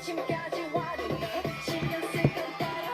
아침까지 와준다 신경 쓸 건 따라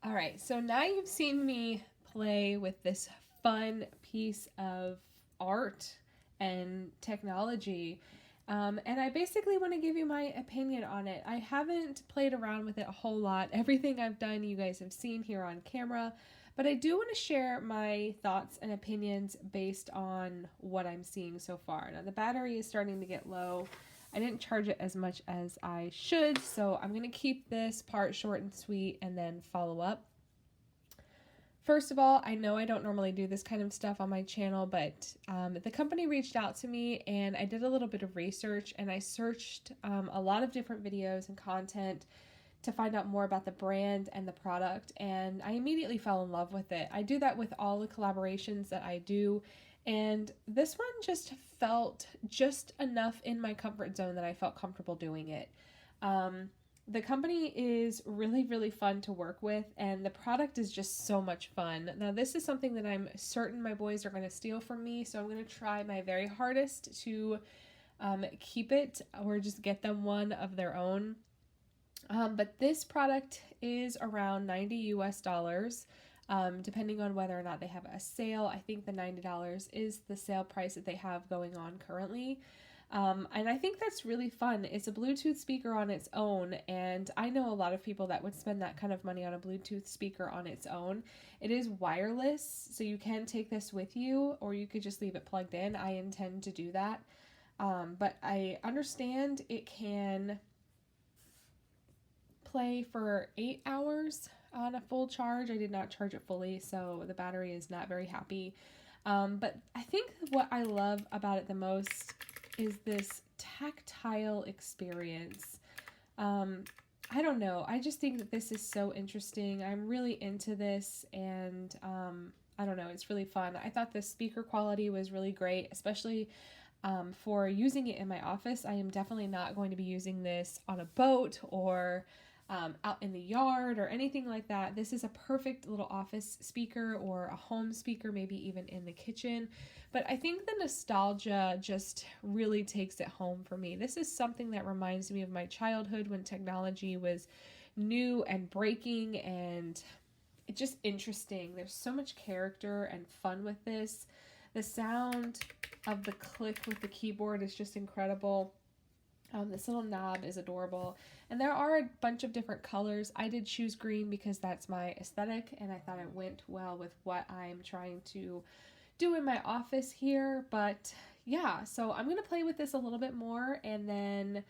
All right, so now you've seen me play with this fun piece of art and technology. And I basically want to give you my opinion on it. I haven't played around with it a whole lot. Everything I've done, you guys have seen here on camera. But I do want to share my thoughts and opinions based on what I'm seeing so far. Now, the battery is starting to get low. I didn't charge it as much as I should, so I'm going to keep this part short and sweet and then follow up. First of all, I know I don't normally do this kind of stuff on my channel, but the company reached out to me and I did a little bit of research and I searched a lot of different videos and content to find out more about the brand and the product, and I immediately fell in love with it. I do that with all the collaborations that I do, and this one just felt just enough in my comfort zone that I felt comfortable doing it. The company is really, really fun to work with, and the product is just so much fun. Now, this is something that I'm certain my boys are going to steal from me, so I'm going to try my very hardest to keep it or just get them one of their own. But this product is around $90 US, depending on whether or not they have a sale. I think the $90 is the sale price that they have going on currently. And I think that's really fun. It's a Bluetooth speaker on its own, and I know a lot of people that would spend that kind of money on a Bluetooth speaker on its own. It is wireless, so you can take this with you, or you could just leave it plugged in. I intend to do that. But I understand it can play for 8 hours on a full charge. I did not charge it fully, so the battery is not very happy. But I think what I love about it the most is this tactile experience. I don't know. I just think that this is so interesting. I'm really into this, and I don't know. It's really fun. I thought the speaker quality was really great, especially for using it in my office. I am definitely not going to be using this on a boat or out in the yard or anything like that. This is a perfect little office speaker or a home speaker, maybe even in the kitchen. But I think the nostalgia just really takes it home for me. This is something that reminds me of my childhood when technology was new and breaking and it's just interesting. There's so much character and fun with this. The sound of the click with the keyboard is just incredible. This little knob is adorable, and there are a bunch of different colors. I did choose green because that's my aesthetic, and I thought it went well with what I'm trying to do in my office here. But yeah, so I'm gonna play with this a little bit more, and then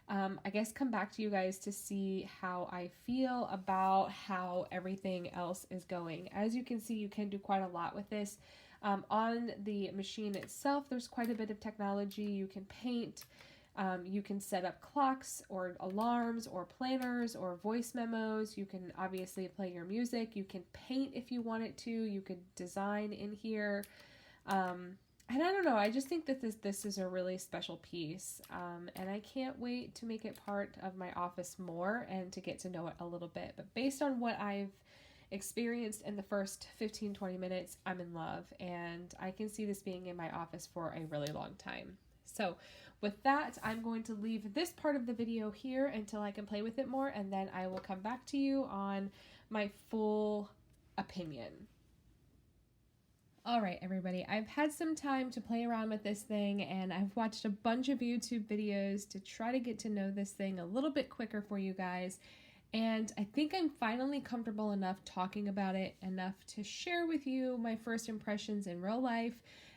I guess come back to you guys to see how I feel about how everything else is going. As you can see, you can do quite a lot with this. On the machine itself, there's quite a bit of technology. You can paint. You can set up clocks or alarms or planners or voice memos. You can obviously play your music. You can paint if you want it to. You could design in here. And I don't know, I just think that this is a really special piece. And I can't wait to make it part of my office more and to get to know it a little bit. But based on what I've experienced in the first 15-20 minutes, I'm in love. And I can see this being in my office for a really long time. So with that, I'm going to leave this part of the video here until I can play with it more, and then I will come back to you on my full opinion. All right, everybody, I've had some time to play around with this thing, and I've watched a bunch of YouTube videos to try to get to know this thing a little bit quicker for you guys. And I think I'm finally comfortable enough talking about it enough to share with you my first impressions in real life,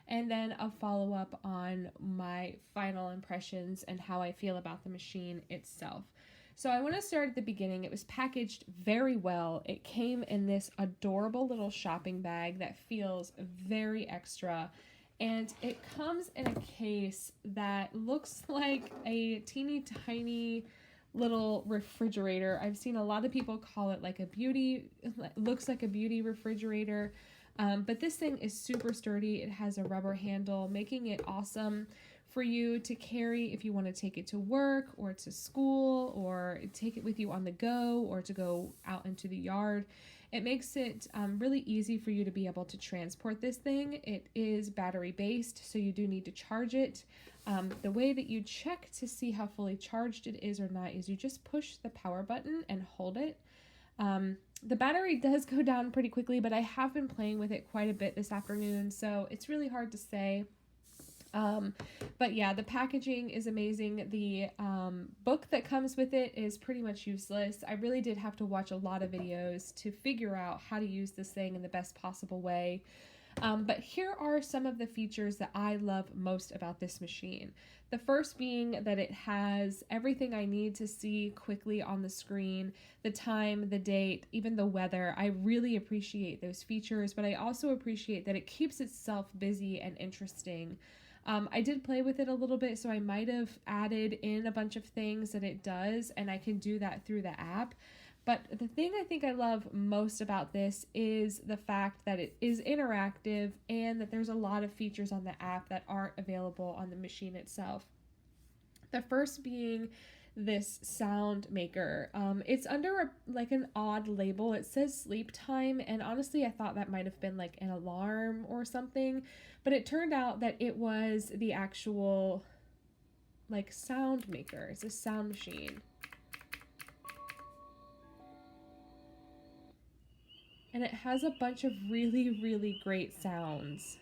and then a follow-up on my final impressions and how I feel about the machine itself. So I want to start at the beginning. It was packaged very well. It came in this adorable little shopping bag that feels very extra, and it comes in a case that looks like a teeny tiny little refrigerator. I've seen a lot of people call it like looks like a beauty refrigerator. But this thing is super sturdy. It has a rubber handle, making it awesome for you to carry if you want to take it to work or to school, or take it with you on the go, or to go out into the yard. It makes it really easy for you to be able to transport this thing. It is battery based, so you do need to charge it. The way that you check to see how fully charged it is or not is you just push the power button and hold it. The battery does go down pretty quickly, but I have been playing with it quite a bit this afternoon, so it's really hard to say. But yeah, the packaging is amazing. The book that comes with it is pretty much useless. I really did have to watch a lot of videos to figure out how to use this thing in the best possible way. But here are some of the features that I love most about this machine. The first being that it has everything I need to see quickly on the screen, the time, the date, even the weather. I really appreciate those features, but I also appreciate that it keeps itself busy and interesting. I did play with it a little bit, so I might have added in a bunch of things that it does, and I can do that through the app. But the thing I think I love most about this is the fact that it is interactive and that there's a lot of features on the app that aren't available on the machine itself. The first being this sound maker. It's under an odd label. It says sleep time, and honestly I thought that might have been like an alarm or something, but it turned out that it was the actual sound maker. It's a sound machine. And it has a bunch of really, really great sounds.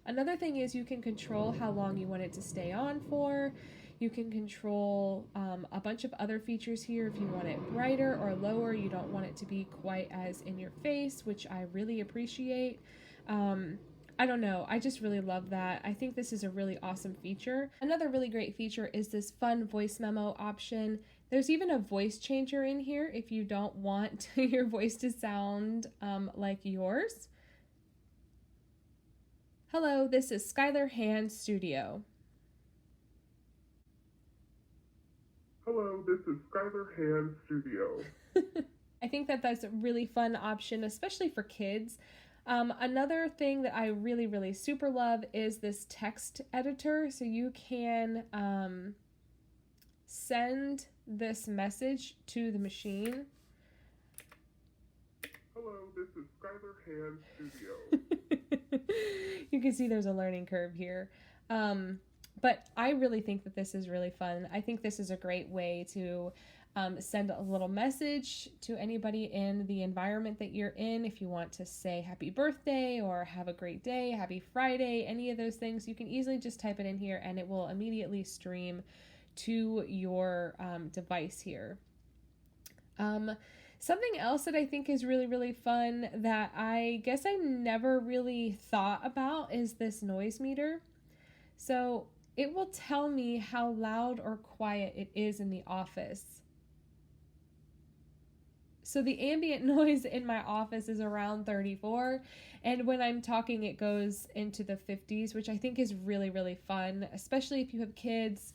Another thing is you can control how long you want it to stay on for. You can control a bunch of other features here if you want it brighter or lower. You don't want it to be quite as in your face, which I really appreciate. I don't know, I just really love that. I think this is a really awesome feature. Another really great feature is this fun voice memo option. There's even a voice changer in here if you don't want your voice to sound like yours. Hello, this is Skylar Hand Studio. Hello, this is Skylar Hand Studio. I think that that's a really fun option, especially for kids. Another thing that I really, really super love is this text editor. So you can send this message to the machine. Hello, this is Skylar Hand Studio. You can see there's a learning curve here. But I really think that this is really fun. I think this is a great way to send a little message to anybody in the environment that you're in. If you want to say happy birthday or have a great day, happy Friday, any of those things, you can easily just type it in here and it will immediately stream to your device here. Something else that I think is really, really fun that I guess I never really thought about is this noise meter. So it will tell me how loud or quiet it is in the office. So the ambient noise in my office is around 34, and when I'm talking it goes into the 50s, which I think is really, really fun, especially if you have kids.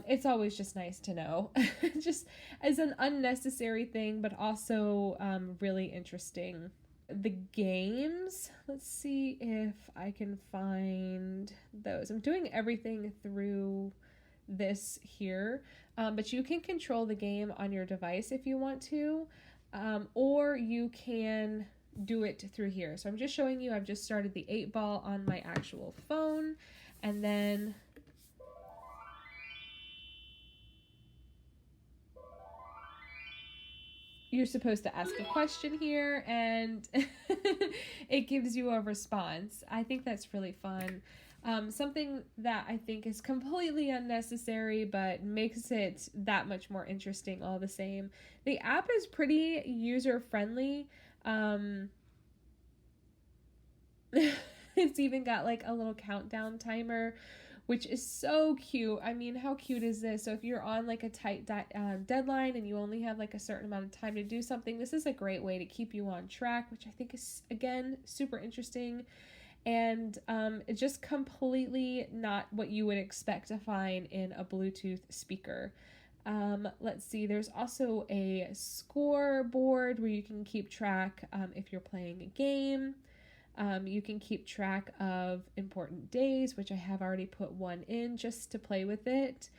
It's always just nice to know, just as an unnecessary thing, but also really interesting. The games, let's see if I can find those. I'm doing everything through this here, but you can control the game on your device if you want to, or you can do it through here. So I'm just showing you, I've just started the 8-ball on my actual phone, and then you're supposed to ask a question here and it gives you a response. I think that's really fun. Something that I think is completely unnecessary but makes it that much more interesting all the same. The app is pretty user-friendly. It's even got like a little countdown timer, which is so cute. I mean, how cute is this? So if you're on like a tight deadline and you only have like a certain amount of time to do something, this is a great way to keep you on track, which I think is, again, super interesting. And it's just completely not what you would expect to find in a Bluetooth speaker. Let's see, there's also a scoreboard where you can keep track if you're playing a game. You can keep track of important days, which I have already put one in just to play with it.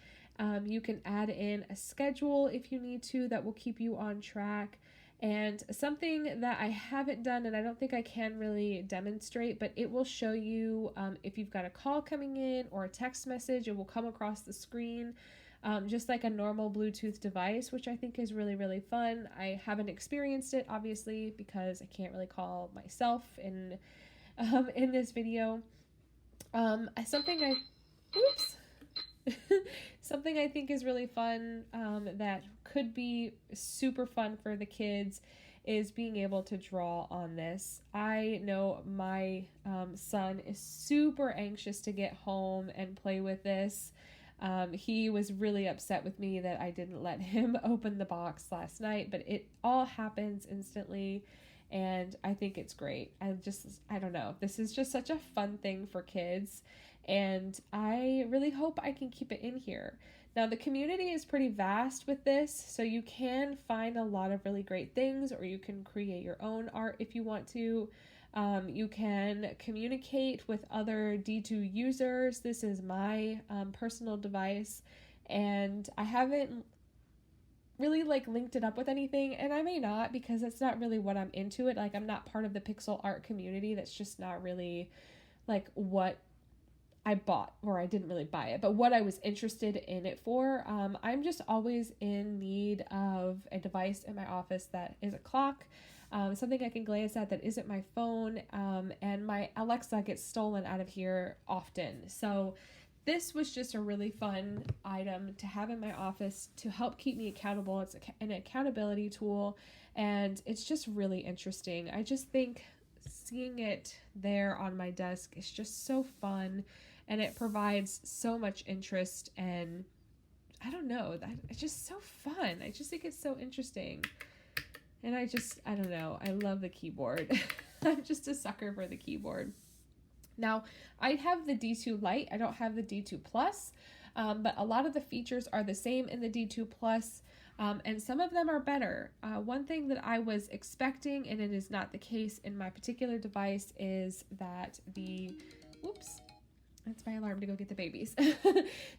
You can add in a schedule if you need to that will keep you on track. And something that I haven't done, and I don't think I can really demonstrate, but it will show you if you've got a call coming in or a text message, it will come across the screen just like a normal Bluetooth device, which I think is really, really fun. I haven't experienced it, obviously, because I can't really call myself in this video. Something I, oops. Something I think is really fun that could be super fun for the kids is being able to draw on this. I know my son is super anxious to get home and play with this. He was really upset with me that I didn't let him open the box last night, but it all happens instantly. And I think it's great. I don't know. This is just such a fun thing for kids. And I really hope I can keep it in here. Now, the community is pretty vast with this, so you can find a lot of really great things, or you can create your own art if you want to. You can communicate with other Ditoo users. This is my personal device, and I haven't really linked it up with anything, and I may not, because it's not really what I'm into it. I'm not part of the pixel art community. That's just not really what I bought, or I didn't really buy it, but what I was interested in it for. I'm just always in need of a device in my office that is a clock, something I can glance at that isn't my phone, and my Alexa gets stolen out of here often. So this was just a really fun item to have in my office to help keep me accountable. It's an accountability tool, and it's just really interesting. I just think seeing it there on my desk is just so fun, and it provides so much interest, and I don't know, it's just so fun. I just think it's so interesting, and I don't know, I love the keyboard. I'm just a sucker for the keyboard. Now, I have the Ditoo Lite. I don't have the Ditoo Plus, but a lot of the features are the same in the Ditoo Plus, and some of them are better. One thing that I was expecting, and it is not the case in my particular device, is that oops, that's my alarm to go get the babies.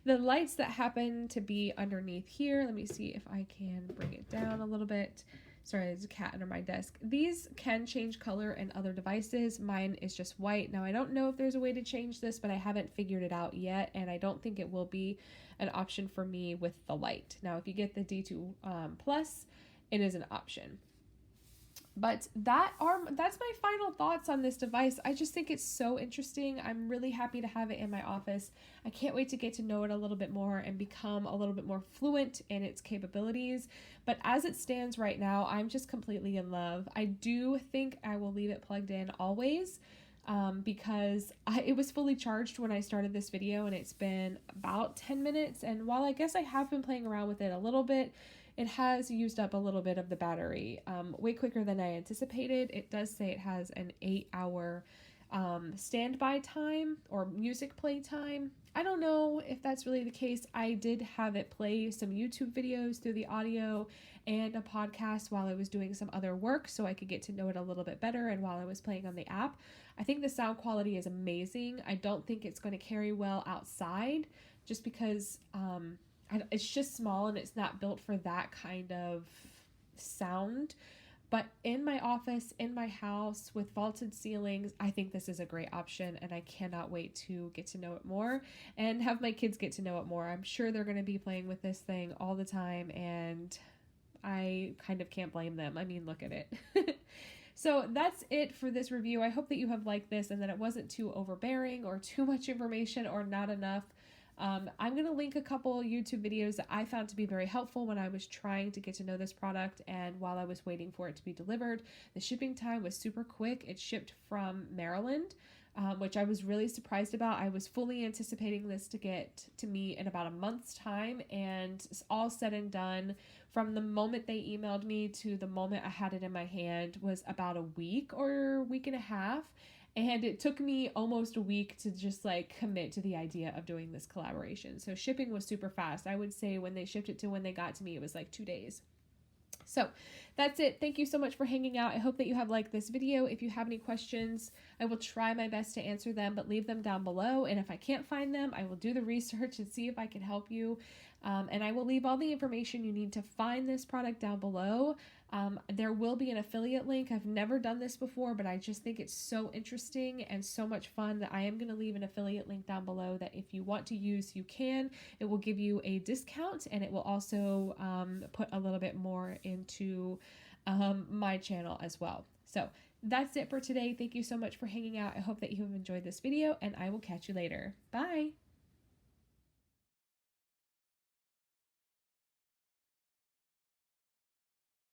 The lights that happen to be underneath here, let me see if I can bring it down a little bit. Sorry, there's a cat under my desk. These can change color in other devices. Mine is just white. Now, I don't know if there's a way to change this, but I haven't figured it out yet, and I don't think it will be an option for me with the light. Now, if you get the Ditoo Plus, it is an option. But that's my final thoughts on this device. I just think it's so interesting. I'm really happy to have it in my office. I can't wait to get to know it a little bit more and become a little bit more fluent in its capabilities. But as it stands right now, I'm just completely in love. I do think I will leave it plugged in always, because it was fully charged when I started this video, and it's been about 10 minutes. And while I guess I have been playing around with it a little bit, it has used up a little bit of the battery, way quicker than I anticipated. It does say it has an 8-hour standby time or music play time. I don't know if that's really the case. I did have it play some YouTube videos through the audio and a podcast while I was doing some other work, so I could get to know it a little bit better, and while I was playing on the app. I think the sound quality is amazing. I don't think it's going to carry well outside, just because it's just small and it's not built for that kind of sound. But in my office, in my house with vaulted ceilings, I think this is a great option, and I cannot wait to get to know it more and have my kids get to know it more. I'm sure they're going to be playing with this thing all the time, and I kind of can't blame them. I mean, look at it. So that's it for this review. I hope that you have liked this and that it wasn't too overbearing or too much information or not enough. I'm going to link a couple YouTube videos that I found to be very helpful when I was trying to get to know this product and while I was waiting for it to be delivered. The shipping time was super quick. It shipped from Maryland, which I was really surprised about. I was fully anticipating this to get to me in about a month's time, and it's all said and done. From the moment they emailed me to the moment I had it in my hand was about a week or week and a half. And it took me almost a week to just commit to the idea of doing this collaboration. So shipping was super fast. I would say when they shipped it to when they got to me, it was 2 days. So that's it. Thank you so much for hanging out. I hope that you have liked this video. If you have any questions, I will try my best to answer them, but leave them down below. And if I can't find them, I will do the research and see if I can help you. And I will leave all the information you need to find this product down below. There will be an affiliate link. I've never done this before, but I just think it's so interesting and so much fun that I am going to leave an affiliate link down below that if you want to use, you can. It will give you a discount, and it will also put a little bit more into my channel as well. So that's it for today. Thank you so much for hanging out. I hope that you have enjoyed this video, and I will catch you later. Bye!